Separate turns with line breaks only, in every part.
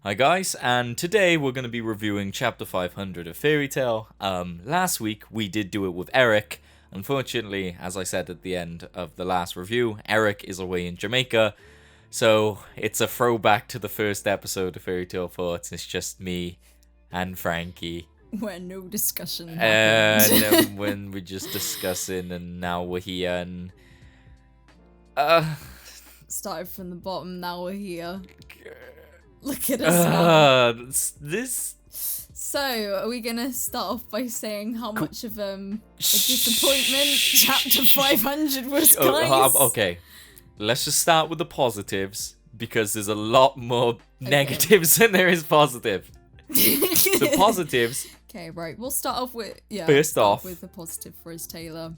Hi guys, and today we're going to be reviewing Chapter 500 of Fairy Tail. Last week we did do it with Eric. Unfortunately, as I said at the end of the last review, Eric is away in Jamaica. So it's a throwback to the first episode of Fairy Tail Thoughts. It's just me and Frankie.
Where no discussion happened.
And then when we're just discussing, and now we're here and...
Started from the bottom, now we're here. Look at us now. So, are we gonna start off by saying how much of a disappointment Chapter 500 was, guys?
Okay, let's just start with the positives, because there's a lot more negatives than there is positive. The positives...
Okay, right, we'll start off with...
First off...
with the positive for his Taylor.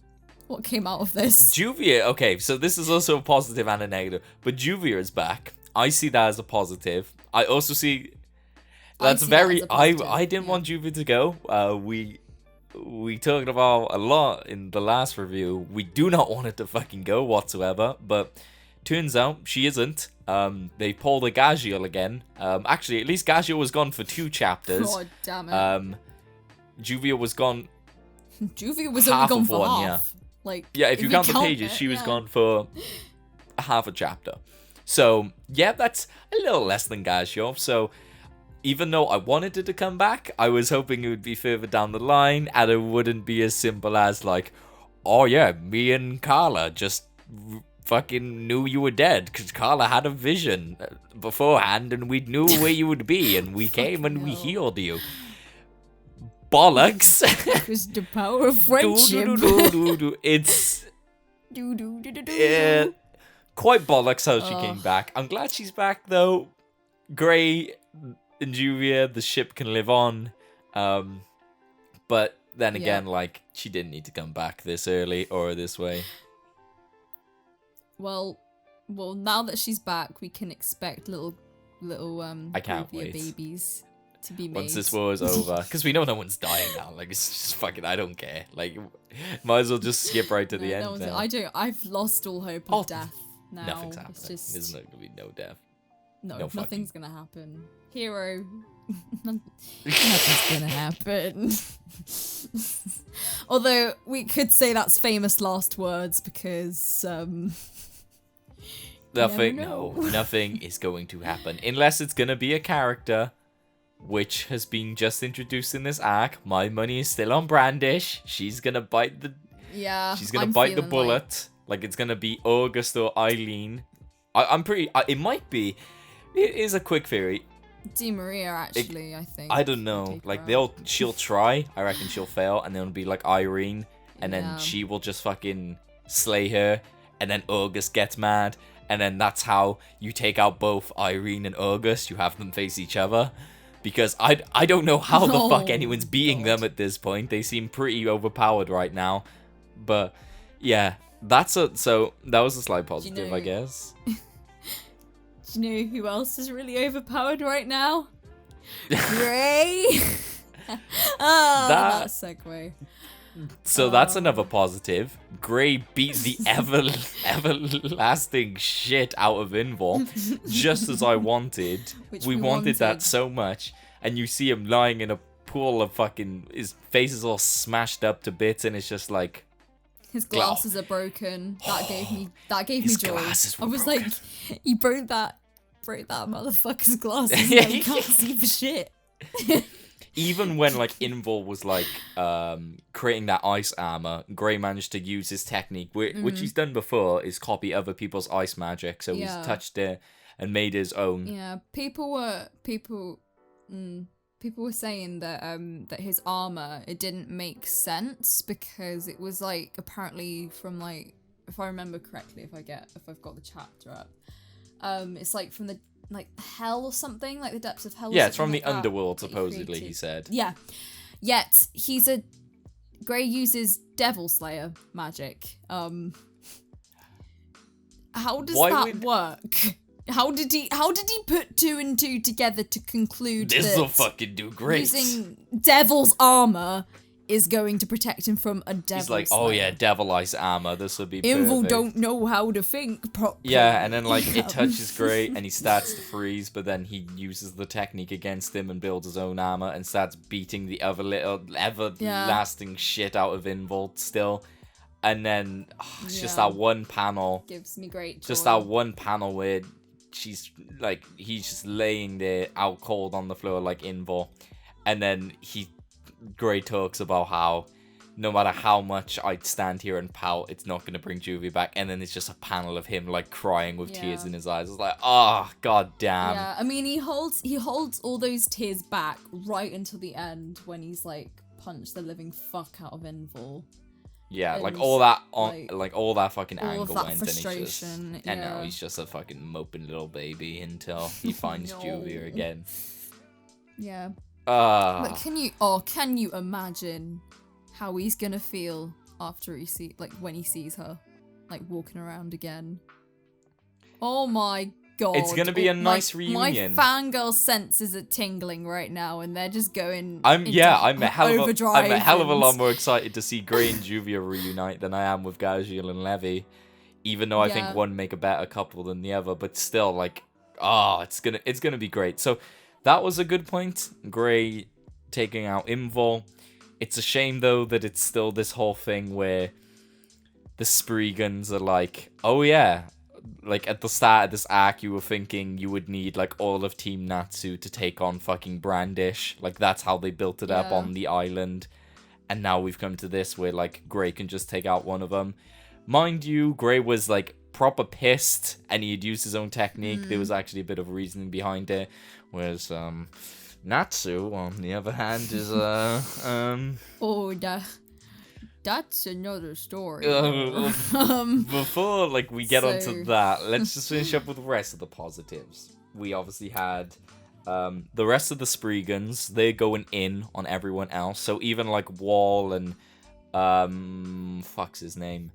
What came out of this?
Juvia, okay, so this is also a positive and a negative, but Juvia is back. I see that as a positive. I also see that's very. I didn't want Juvia to go. We talked about a lot in the last review. We do not want it to fucking go whatsoever, but turns out she isn't. They pulled a Gagiel again. Actually, at least Gagiel was gone for 2 chapters.
God damn it.
Juvia was gone.
Juvia was only gone for half.
Yeah.
Like,
if you count the pages, she was gone for half a chapter. So, yeah, that's a little less than Gagiel. So, even though I wanted it to come back, I was hoping it would be further down the line, and it wouldn't be as simple as, like, oh yeah, me and Carla just fucking knew you were dead, because Carla had a vision beforehand, and we knew where you would be, and we came and we healed you. Bollocks.
It was the power of friendship.
It's... quite bollocks how she came back. I'm glad she's back, though. Gray and Juvia, the ship can live on. But then again, like, she didn't need to come back this early or this way.
Well, now that she's back, we can expect little
I can't wait.
babies to be made.
Once this war is over. Because we know no one's dying now. Like, it's just fucking, I don't care. Like, might as well just skip right to the end now.
I've lost all hope of death. Now,
nothing's happening.
It's
There's not gonna be no death.
No, nothing's gonna happen. Hero, nothing's gonna happen. Although we could say that's famous last words because
nothing is going to happen unless it's gonna be a character which has been just introduced in this arc. My money is still on Brandish. She's gonna bite the bite the bullet. Like, it's gonna be August or Eileen. I'm pretty... it might be... It is a quick theory.
Dimaria, actually, I think.
I don't know. Like, she'll try. I reckon she'll fail. And then it'll be like Irene. And then she will just fucking slay her. And then August gets mad. And then that's how you take out both Irene and August. You have them face each other. Because I don't know how the fuck anyone's beating them at this point. They seem pretty overpowered right now. But, yeah... So that was a slight positive, I guess.
Do you know who else is really overpowered right now? Gray. That segue.
So that's another positive. Gray beat the everlasting shit out of invel, just as I wanted. We wanted that so much, and you see him lying in a pool of fucking... His face is all smashed up to bits, and it's just like...
His glasses are broken. That gave me joy. I was
broken.
like, he broke that motherfucker's glasses. Now he can't see for shit.
Even when like Invel was like creating that ice armor, Gray managed to use his technique, which he's done before, is copy other people's ice magic. So he's touched it and made his own.
Yeah, people were saying that that his armor, it didn't make sense because it was like apparently from like, if I remember correctly, if I've got the chapter up, it's like from the like hell or something, like the depths of hell.
Yeah, it's from the underworld supposedly. He said.
Yeah, yet Gray uses Devil Slayer magic. How does that work? How did he put 2 and 2 together to conclude
This'll
that
fucking do great.
Using Devil's armor is going to protect him from a devil.
He's like, oh yeah, devil ice armor. This would be
Invel
perfect.
don't know how to think properly.
Yeah, and then like it touches Grey and he starts to freeze, but then he uses the technique against him and builds his own armor and starts beating the other little everlasting shit out of Invel still. And then it's just that one panel.
Gives me great joy.
Just that one panel where he's just laying there out cold on the floor like Invel. And then Grey talks about how no matter how much I'd stand here and pout, it's not going to bring Juvie back. And then it's just a panel of him like crying with tears in his eyes. It's like, oh, god damn.
Yeah, I mean, he holds all those tears back right until the end when he's like punched the living fuck out of Invel.
Yeah,
and
like all that all that fucking
all
anger
of that
went,
frustration,
and now he's just a fucking moping little baby until he finds Juvie again.
Yeah.
But
can you imagine how he's gonna feel after when he sees her, like walking around again? Oh my god!
It's gonna be a nice reunion.
My fangirl senses are tingling right now, and they're just going.
I'm a hell of a lot more
and...
excited to see Grey and Juvia reunite than I am with Gajiel and Levy, even though I think one make a better couple than the other. But still, like, it's gonna be great. So. That was a good point. Grey taking out Invel. It's a shame, though, that it's still this whole thing where the Spriggans are like, oh yeah, like at the start of this arc, you were thinking you would need like all of Team Natsu to take on fucking Brandish. Like that's how they built it up on the island. And now we've come to this where like Grey can just take out one of them. Mind you, Grey was like proper pissed and he had used his own technique. There was actually a bit of reasoning behind it. Whereas Natsu, on the other hand, is
that's another story.
Before we get onto that, let's just finish up with the rest of the positives. We obviously had the rest of the Spriggans. They're going in on everyone else. So even like Wall and fuck's his name,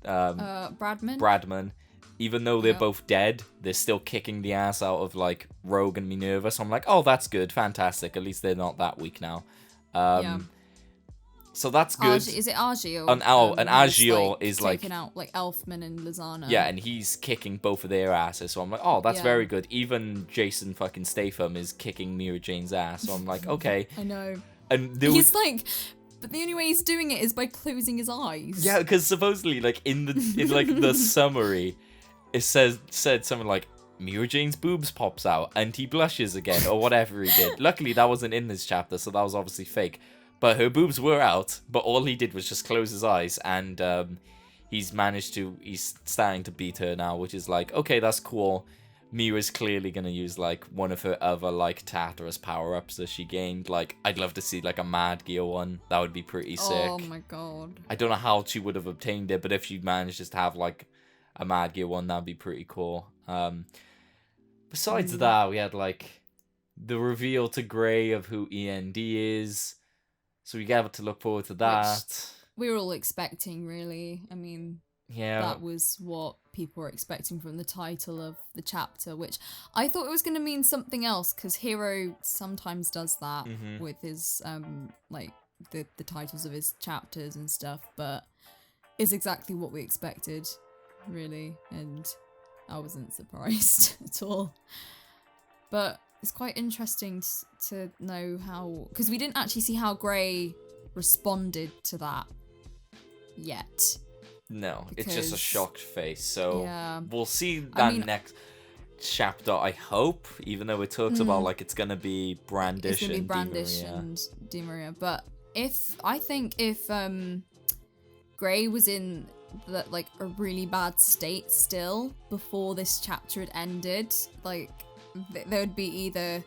Bradman. Even though they're both dead, they're still kicking the ass out of, like, Rogue and Minerva. So I'm like, oh, that's good. Fantastic. At least they're not that weak now. So that's good.
Is it Argiel?
And Argiel is, like...
taking out, like, Elfman and Lizana.
Yeah, and he's kicking both of their asses. So I'm like, oh, that's very good. Even Jason fucking Statham is kicking Mira Jane's ass. So I'm like, okay.
I know.
And
he's like... But the only way he's doing it is by closing his eyes.
Yeah, because supposedly, like, in the summary... It said something like, Mira Jane's boobs pops out, and he blushes again, or whatever he did. Luckily, that wasn't in this chapter, so that was obviously fake. But her boobs were out, but all he did was just close his eyes, and he's starting to beat her now, which is like, okay, that's cool. Mira's clearly gonna use, like, one of her other, like, Tartarus power-ups that she gained. Like, I'd love to see, like, a Mad Gear one. That would be pretty sick.
Oh my god.
I don't know how she would have obtained it, but if she managed just to have, like, a Mad Gear one, that'd be pretty cool. Besides that, we had like the reveal to Grey of who E.N.D is, so we got to look forward to that.
Which we were all expecting, really. I mean, that was what people were expecting from the title of the chapter, which I thought it was going to mean something else, because Hero sometimes does that with his like the titles of his chapters and stuff, but it's exactly what we expected. Really, and I wasn't surprised at all. But it's quite interesting to know how, because we didn't actually see how Grey responded to that yet.
No, it's just a shocked face. So we'll see that next chapter, I hope, even though it talks about like it's gonna be Brandish and
Dimaria. But I think if Grey was in that like a really bad state still before this chapter had ended, like there would be either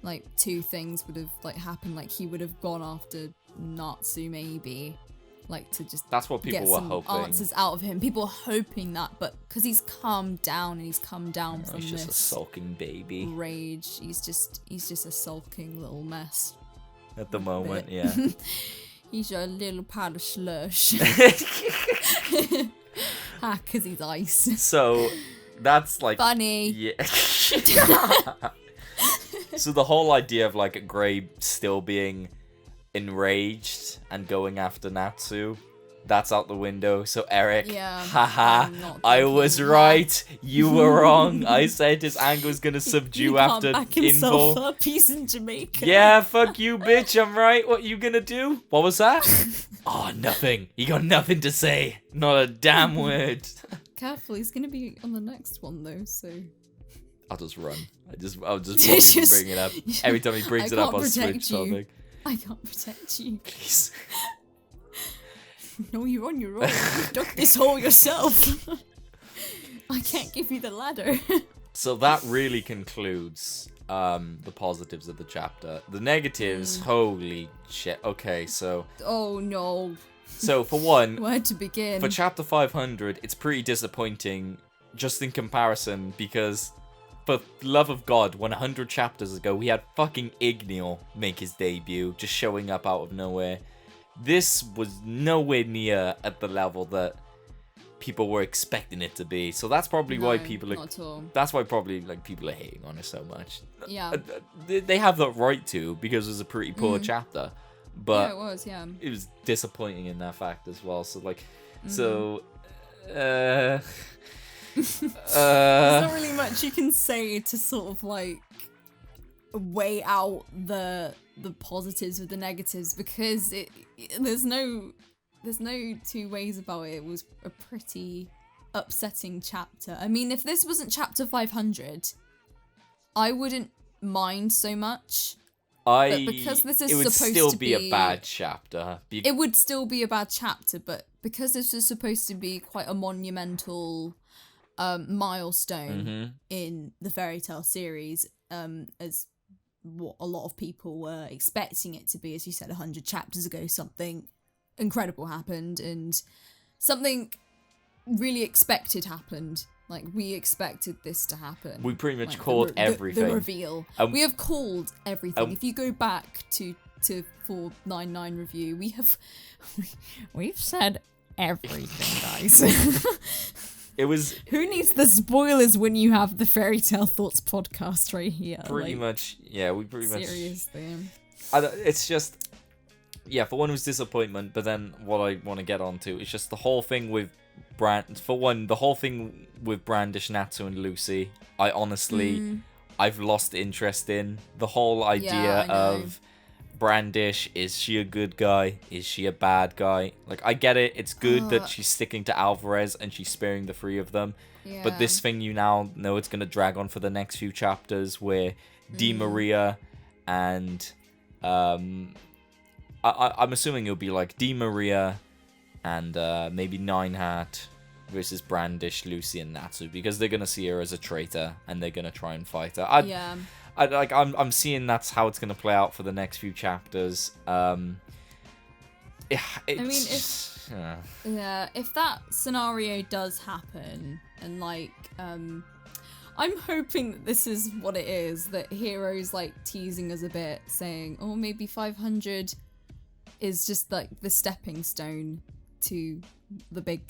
like two things would have like happened. Like he would have gone after Natsu maybe, like to just
that's what people were hoping,
answers out of him. People were hoping that, but because he's calmed down and he's come down from
he's just a sulking baby
rage, he's just a sulking little mess
at the moment. Yeah.
He's a little pile of slush. Because he's ice.
So, that's like...
Funny.
Yeah. So the whole idea of like Grey still being enraged and going after Natsu. That's out the window. So Eric,
Yeah,
haha,
I'm not
I
thinking
was
that.
right. You were wrong. I said his anger was gonna
He
subdue
can't
after
back himself
invel.
up. He's in Jamaica.
Yeah, fuck you, bitch. I'm right. What you gonna do? What was that? Oh, nothing. You got nothing to say. Not a damn word.
Careful, he's gonna be on the next one though. So
I'll just run. I'll just bring it up every time he brings it up. I'll switch topic.
I can't protect you.
Please.
No, you're on your own. You've dug this hole yourself. I can't give you the ladder.
So that really concludes the positives of the chapter. The negatives, holy shit. Okay, so...
Oh no.
So for one...
Where to begin?
For chapter 500, it's pretty disappointing just in comparison because... For love of God, 100 chapters ago, we had fucking Igneel make his debut, just showing up out of nowhere. This was nowhere near at the level that people were expecting it to be. So that's probably why people are...
Not at all.
That's why probably people are hating on it so much.
Yeah.
They have that right to, because it was a pretty poor chapter. But
yeah, it was, yeah.
it was disappointing in that fact as well. So
There's not really much you can say to sort of like weigh out the positives with the negatives because there's no two ways about it. It was a pretty upsetting chapter. I mean, if this wasn't chapter 500, I wouldn't mind so much. But because this is
it would
supposed
still
to
be a bad chapter.
It would still be a bad chapter, but because this is supposed to be quite a monumental milestone in the fairy tale series, as what a lot of people were expecting it to be, as you said, 100 chapters ago, something incredible happened and something really expected happened. Like, we expected this to happen.
We pretty much called everything.
The reveal. We have called everything. If you go back to 499 review, we've said everything, guys.
It was...
Who needs the spoilers when you have the Fairy Tale Thoughts podcast right here?
Pretty much, yeah, we pretty much...
Seriously.
It's just... Yeah, for one, it was disappointment, but then what I want to get onto is just the whole thing with... For one, the whole thing with Brandish, Natsu and Lucy, I honestly... I've lost interest in. The whole idea of... Brandish, is she a good guy? Is she a bad guy? Like, I get it. It's good that she's sticking to Alvarez and she's sparing the three of them. Yeah. But this thing, you now know it's going to drag on for the next few chapters where Dimaria and... I'm assuming it'll be like Dimaria and maybe Neinhart versus Brandish, Lucy and Natsu, because they're going to see her as a traitor and they're going to try and fight her. I'm seeing that's how it's gonna play out for the next few chapters. If
that scenario does happen, and like, I'm hoping that this is what it is. That Hero's like teasing us a bit, saying, "Oh, maybe 500 is just like the stepping stone to the big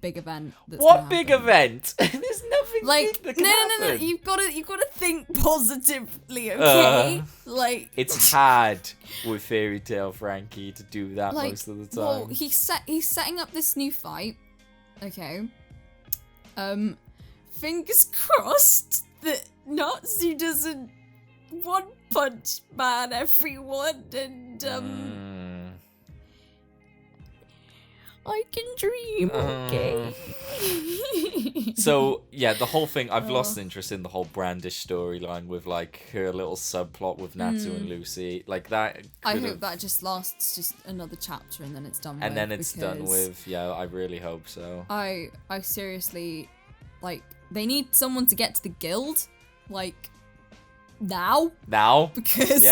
event."
What big event? There's nothing
like
that can happen.
No. You've got to think positively, okay? Like,
it's hard with Fairy Tale Frankie to do that most of the time.
Well, he's setting up this new fight. Okay. Fingers crossed that Natsu doesn't one punch man everyone and I can dream, okay?
So, yeah, the whole thing, I've lost interest in the whole Brandish storyline with, like, her little subplot with Natsu and Lucy. Like, that
I hope that just lasts just another chapter and then it's done with.
And then it's done with, yeah, I really hope so.
I seriously, like, they need someone to get to the guild, like, now? Because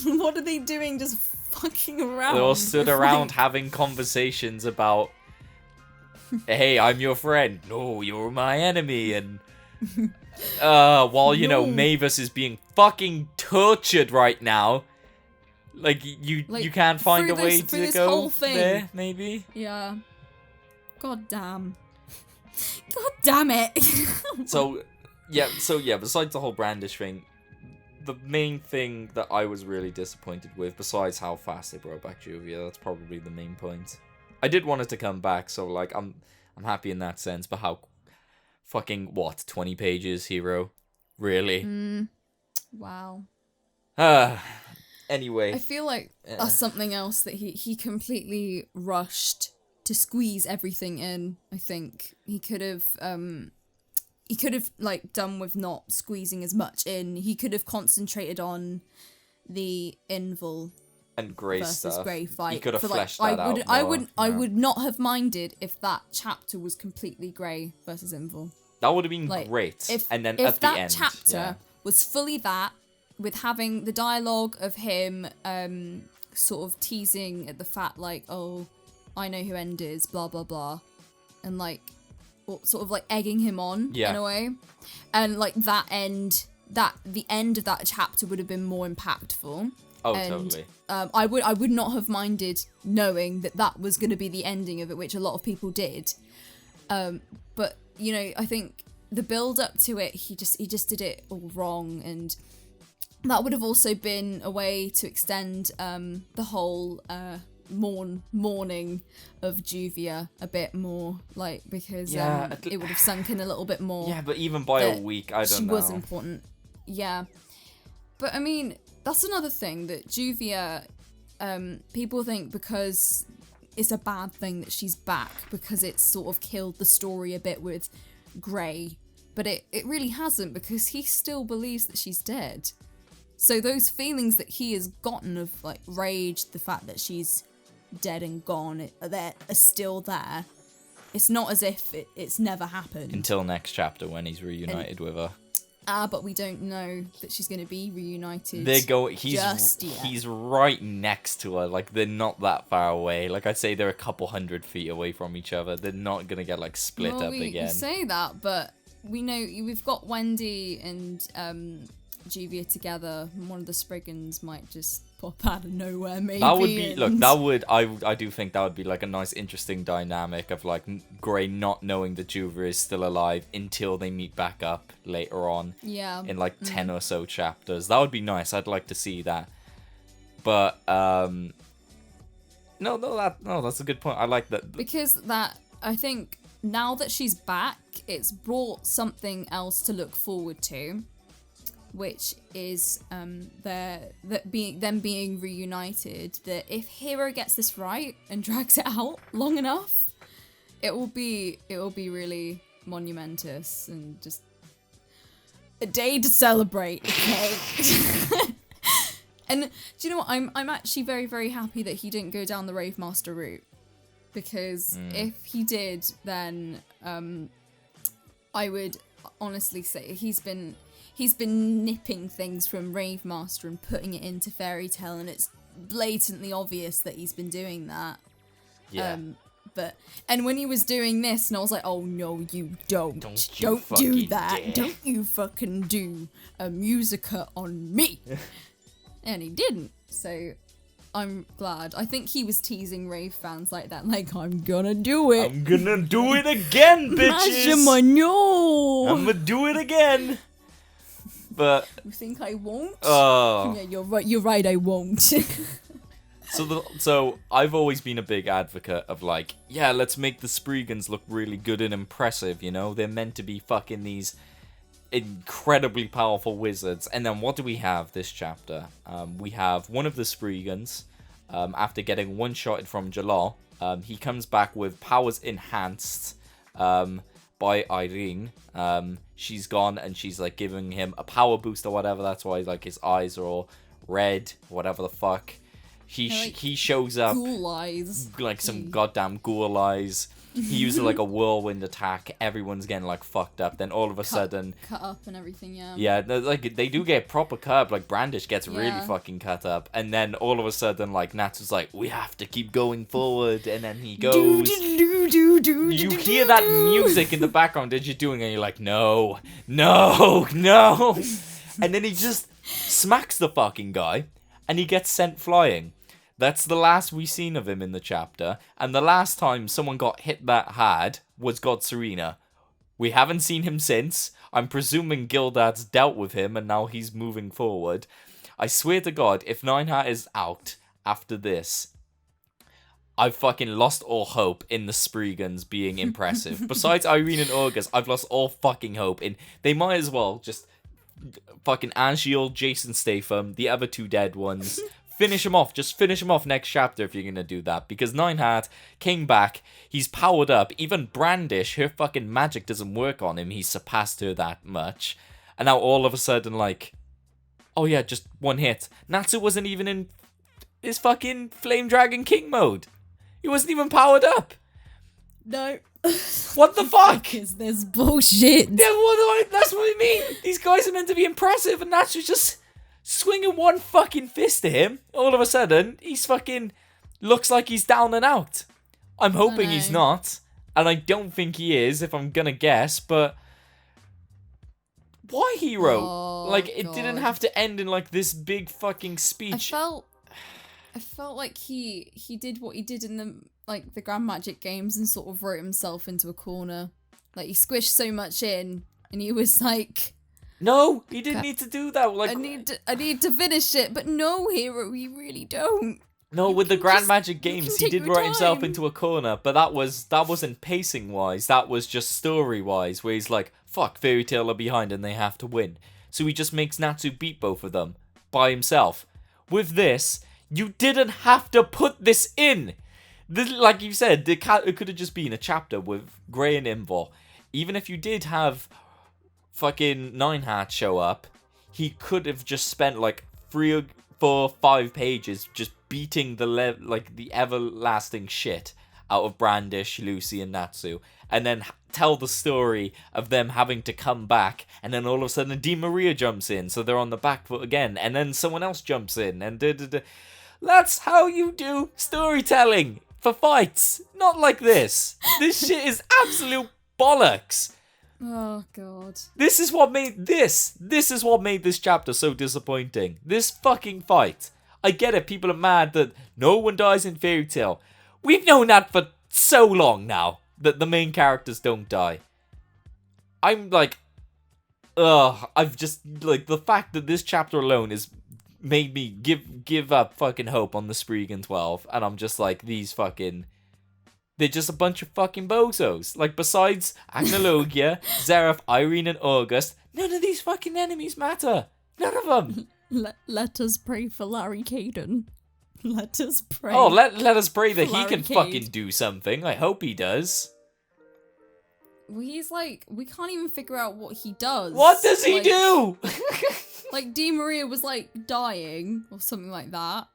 what are they doing just fucking around?
They all stood around having conversations about, hey, I'm your friend. No, you're my enemy. And while, you know, Mavis is being fucking tortured right now. Like, you can't find a way to go there, maybe?
Yeah. God damn it.
So, besides the whole Brandish thing, the main thing that I was really disappointed with, besides how fast they brought back Juvia, that's probably the main point. I did want it to come back, so like I'm happy in that sense. But how fucking 20 pages, hero, really?
Wow.
Anyway,
I feel like that's something else that he completely rushed to squeeze everything in. I think he could have like done with not squeezing as much in. He could have concentrated on the invel
and Grey
versus
stuff.
Grey fight.
He could have fleshed
that
out more.
I would not have minded if that chapter was completely Grey versus invel.
That would have been great. And then
if
at the
that
end,
chapter was fully that, with having the dialogue of him sort of teasing at the fact like, oh, I know who E.N.D is, blah blah blah, and like sort of like egging him on in a way, and like the end of that chapter would have been more impactful.
Oh, and, totally.
I would not have minded knowing that was going to be the ending of it, which a lot of people did. But you know, I think the build up to it, he just did it all wrong, and that would have also been a way to extend the whole mourning of Juvia a bit more, like, because it would have sunk in a little bit more.
Yeah, but even by a week, I don't know.
She was important. Yeah. But I mean, that's another thing that Juvia, people think because it's a bad thing that she's back because it's sort of killed the story a bit with Grey. But it really hasn't, because he still believes that she's dead. So those feelings that he has gotten of like rage, the fact that she's dead and gone, are still there. It's not as if it's never happened.
Until next chapter when he's reunited with her.
But we don't know that she's going to be reunited.
He's right next to her. Like, they're not that far away. Like, I'd say they're a couple 100 feet away from each other. They're not going to get like split up again.
We say that, but we know we've got Wendy and Juvia together, and one of the Spriggans might just pop out of nowhere, maybe.
That would be I do think that would be like a nice, interesting dynamic of like Grey not knowing that Juvia is still alive until they meet back up later on.
Yeah.
In like 10 or so chapters. That would be nice. I'd like to see that. But no, that's a good point. I like that
because I think now that she's back, it's brought something else to look forward to, which is them being reunited. That if Hero gets this right and drags it out long enough, it will be really monumentous and just a day to celebrate. Okay. And do you know what? I'm actually very, very happy that he didn't go down the Rave Master route, because if he did, then I would honestly say he's been nipping things from Rave Master and putting it into Fairy Tale, and it's blatantly obvious that he's been doing that.
Yeah.
And when he was doing this, and I was like, oh no, you don't do that.
Dare.
Don't you fucking do a musica on me. And he didn't. So I'm glad. I think he was teasing Rave fans like that, like, I'm gonna do it.
I'm gonna do it again, bitches. I'm gonna do it again. But
you think I won't?
Oh.
Yeah, you're right. You're right. I won't.
So I've always been a big advocate of like, yeah, let's make the Spriggans look really good and impressive. You know, they're meant to be fucking these incredibly powerful wizards. And then what do we have this chapter? We have one of the Spriggans, after getting one-shotted from Jalal, he comes back with powers enhanced by Irene. She's gone and she's like giving him a power boost or whatever. That's why like his eyes are all red, whatever the fuck. He shows up
ghoul eyes.
Like some goddamn ghoul eyes. He uses like a whirlwind attack. Everyone's getting like fucked up. Then all of a sudden,
cut up and everything. Yeah.
Yeah, like they do get proper cut. Like Brandish gets really fucking cut up. And then all of a sudden, like Natsu's like, we have to keep going forward. And then he goes. You hear that music in the background that you're doing, and you're like, no. And then he just smacks the fucking guy, and he gets sent flying. That's the last we seen of him in the chapter, and the last time someone got hit that hard was God Serena. We haven't seen him since. I'm presuming Gildad's dealt with him and now he's moving forward. I swear to God, if Neinhart is out after this, I've fucking lost all hope in the Spriggans being impressive. Besides Irene and August, I've lost all fucking hope in... They might as well just fucking Angiel, Jason Statham, the other two dead ones. Finish him off. Just finish him off next chapter if you're gonna do that. Because Neinhart came back. He's powered up. Even Brandish, her fucking magic doesn't work on him. He's surpassed her that much. And now all of a sudden, like... Oh yeah, just one hit. Natsu wasn't even in his fucking Flame Dragon King mode. He wasn't even powered up.
No.
What the fuck?
Is this bullshit?
Yeah, that's what I mean. These guys are meant to be impressive, and Natsu's just swinging one fucking fist at him. All of a sudden, he's fucking looks like he's down and out. I'm hoping he's not, and I don't think he is, if I'm gonna guess, but... Why, hero?
Oh,
like, it
God.
didn't have to end in, like, this big fucking speech.
I felt like he did what he did in the Grand Magic games and sort of wrote himself into a corner. Like, he squished so much in, and he was like...
No, he didn't need to do that. Like,
I need to finish it, but no, hero, you really don't.
No, with the Grand Magic games, he did write himself into a corner, but that wasn't pacing wise. That was just story wise, where he's like, "Fuck, Fairy Tail are behind and they have to win." So he just makes Natsu beat both of them by himself. With this, you didn't have to put this in. Like you said, it could have just been a chapter with Grey and invel. Even if you did have fucking Neinhart show up, he could have just spent like 3, 4, 5 pages just beating the everlasting shit out of Brandish, Lucy, and Natsu, and then tell the story of them having to come back, and then all of a sudden Dimaria jumps in, so they're on the back foot again, and then someone else jumps in, and That's how you do storytelling for fights, not like this. This shit is absolute bollocks.
Oh God.
This is what made this is what made this chapter so disappointing. This fucking fight. I get it, people are mad that no one dies in Fairy Tail. We've known that for so long now, that the main characters don't die. I'm like, I've just, like, the fact that this chapter alone has made me give up fucking hope on the Spriggan 12, and I'm just like, they're just a bunch of fucking bozos. Like, besides Agnologia, Zeref, Irene, and August, none of these fucking enemies matter. None of them.
Let us pray for Larry Caden. Let us pray.
Oh, let us pray that he
Larry
can
Cade.
fucking do something. I hope he does.
Well, he's like, we can't even figure out what he does.
What does he do?
Like, Dimaria was like dying or something like that.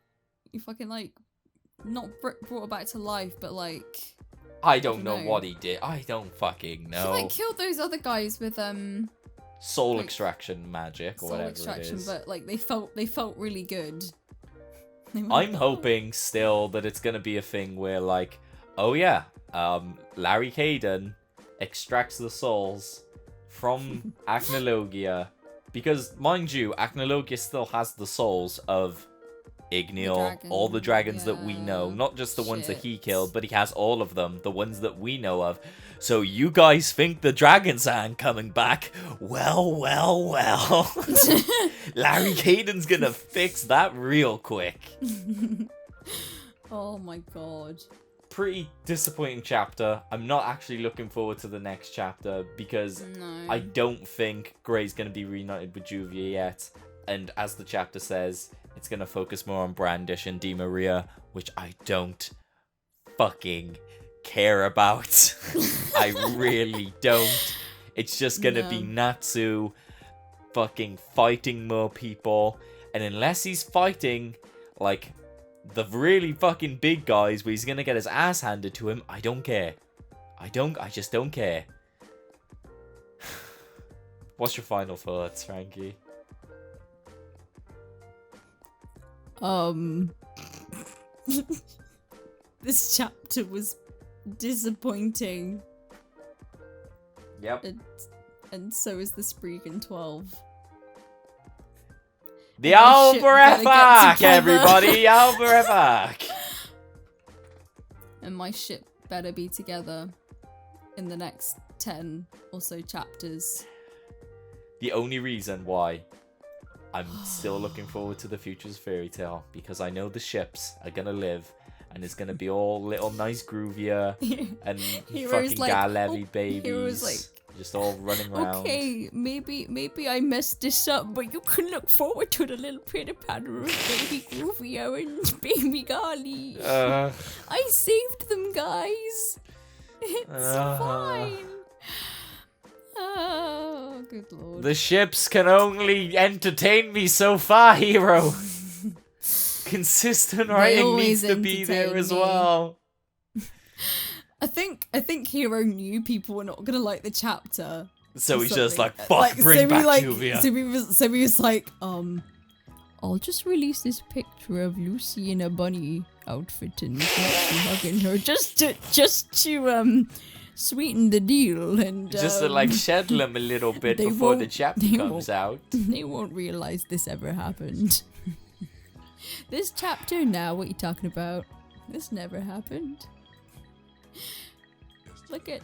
He fucking like not brought her back to life, but like
I don't know what he did. I don't fucking know.
He like killed those other guys with
soul
like,
extraction magic or whatever it is.
But like they felt really good.
I'm hoping still that it's gonna be a thing where like, oh yeah, Larry Caden extracts the souls from Agnologia, because mind you, Agnologia still has the souls of Igneel, all the dragons that we know, not just the ones that he killed, but he has all of them, the ones that we know of. So you guys think the dragons aren't coming back? Well. Larry Caden's gonna fix that real quick.
Oh my God.
Pretty disappointing chapter. I'm not actually looking forward to the next chapter because I don't think Grey's gonna be reunited with Juvia yet. And as the chapter says, it's going to focus more on Brandish and Dimaria, which I don't fucking care about. I really don't. It's just going to be Natsu fucking fighting more people. And unless he's fighting, like, the really fucking big guys where he's going to get his ass handed to him, I don't care. I just don't care. What's your final thoughts, Frankie?
This chapter was disappointing.
Yep.
And so is the Spriggan 12.
The Alberefak, everybody! Alberefak!
And my ship better be together in the next 10 or so chapters.
the only reason why I'm still looking forward to the future's fairy tale, because I know the ships are gonna live, and it's gonna be all little nice groovier, and fucking Galevi babies. Just all running around.
Okay, maybe I messed this up, but you can look forward to the little pitter patter of baby Groovio and baby Garly. I saved them, guys. It's fine. Oh, good lord.
The ships can only entertain me so far, hero. Consistent writing needs to be there as well.
I think Hero knew people were not gonna like the chapter.
So he's just like, fuck, bring back Juvia.
So he was like, I'll just release this picture of Lucy in a bunny outfit and hugging her just to sweeten the deal and
just to like shed them a little bit before the chapter comes out.
They won't realize this ever happened. This chapter now, what are you talking about? This never happened. Look at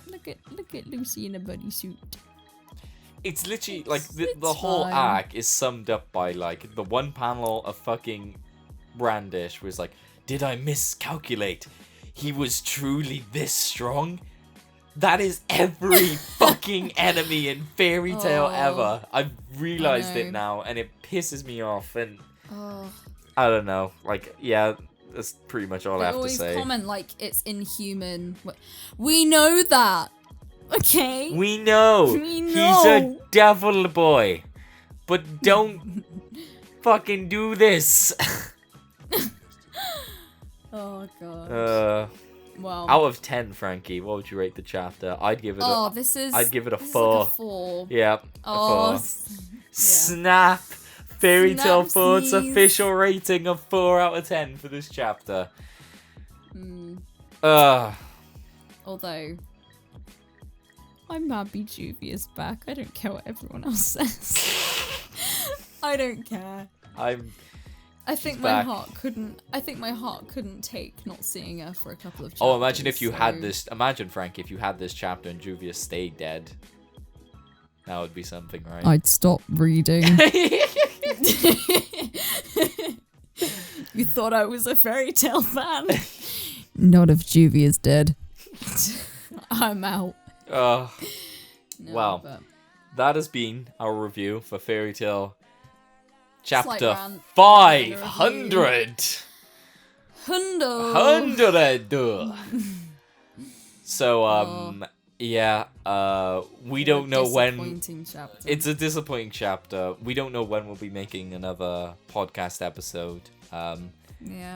Lucy in a bunny suit.
It's literally like the whole arc is summed up by like the one panel of fucking Brandish was like, did I miscalculate? He was truly this strong? That is every fucking enemy in fairy tale ever. I've realized it now, and it pisses me off, and I don't know. Like, yeah, that's pretty much all I have to say.
They always comment like it's inhuman. We know that. Okay.
We know. He's a devil boy. But don't fucking do this.
Oh god. Well,
out of 10, Frankie, what would you rate the chapter? I'd give it I'd give it a 4.
Like a 4.
Yeah. A 4. Snap. Fairy Tale Thoughts official rating of 4 out of 10 for this chapter.
Although I'm happy Juvia's back. I don't care what everyone else says. I don't care. I think my heart couldn't take not seeing her for a couple of chapters.
Oh, imagine if you had this. Imagine, Frankie, if you had this chapter and Juvia stayed dead. That would be something, right?
I'd stop reading. You thought I was a fairy tale fan? Not if Juvia's dead. I'm out.
Well, that has been our review for Fairy Tale Chapter 500. So, we don't know when.
Chapter.
It's a disappointing chapter. We don't know when we'll be making another podcast episode.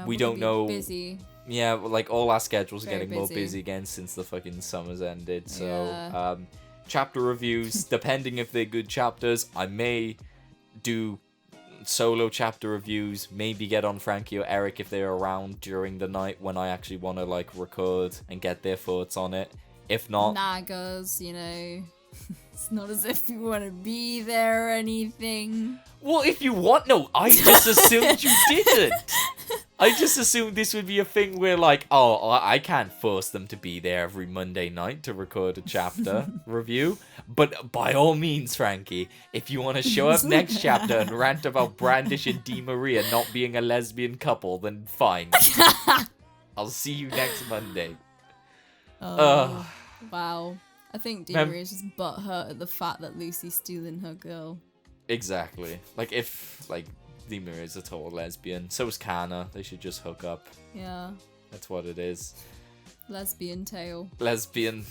We don't know.
Busy.
Yeah, like all our schedules are getting more busy again since the fucking summer's ended. So, chapter reviews, depending if they're good chapters, I may do solo chapter reviews. Maybe get on Frankie or Eric if they're around during the night when I actually want to like record and get their thoughts on it. If not,
naggers, you know. It's not as if you want to be there or anything.
Well, if you want, no, I just assumed you didn't. I just assumed this would be a thing where, like, I can't force them to be there every Monday night to record a chapter review. But by all means, Frankie, if you want to show up next chapter and rant about Brandish and Dimaria not being a lesbian couple, then fine. I'll see you next Monday.
Wow. I think Dimaria's just butthurt at the fact that Lucy's stealing her girl.
Exactly. Like, if, like, Dimaria's a total lesbian. So is Kana. They should just hook up.
Yeah.
That's what it is.
Lesbian tale.
Lesbian.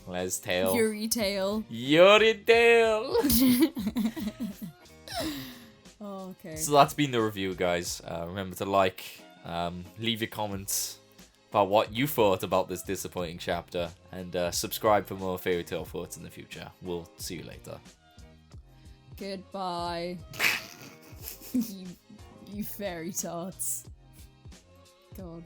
Les tail.
Yuri tail.
Yuri tail.
Oh, okay.
So that's been the review, guys. Remember to like, leave your comments about what you thought about this disappointing chapter, and subscribe for more Fairy Tale Thoughts in the future. We'll see you later.
Goodbye. you fairy tarts. God.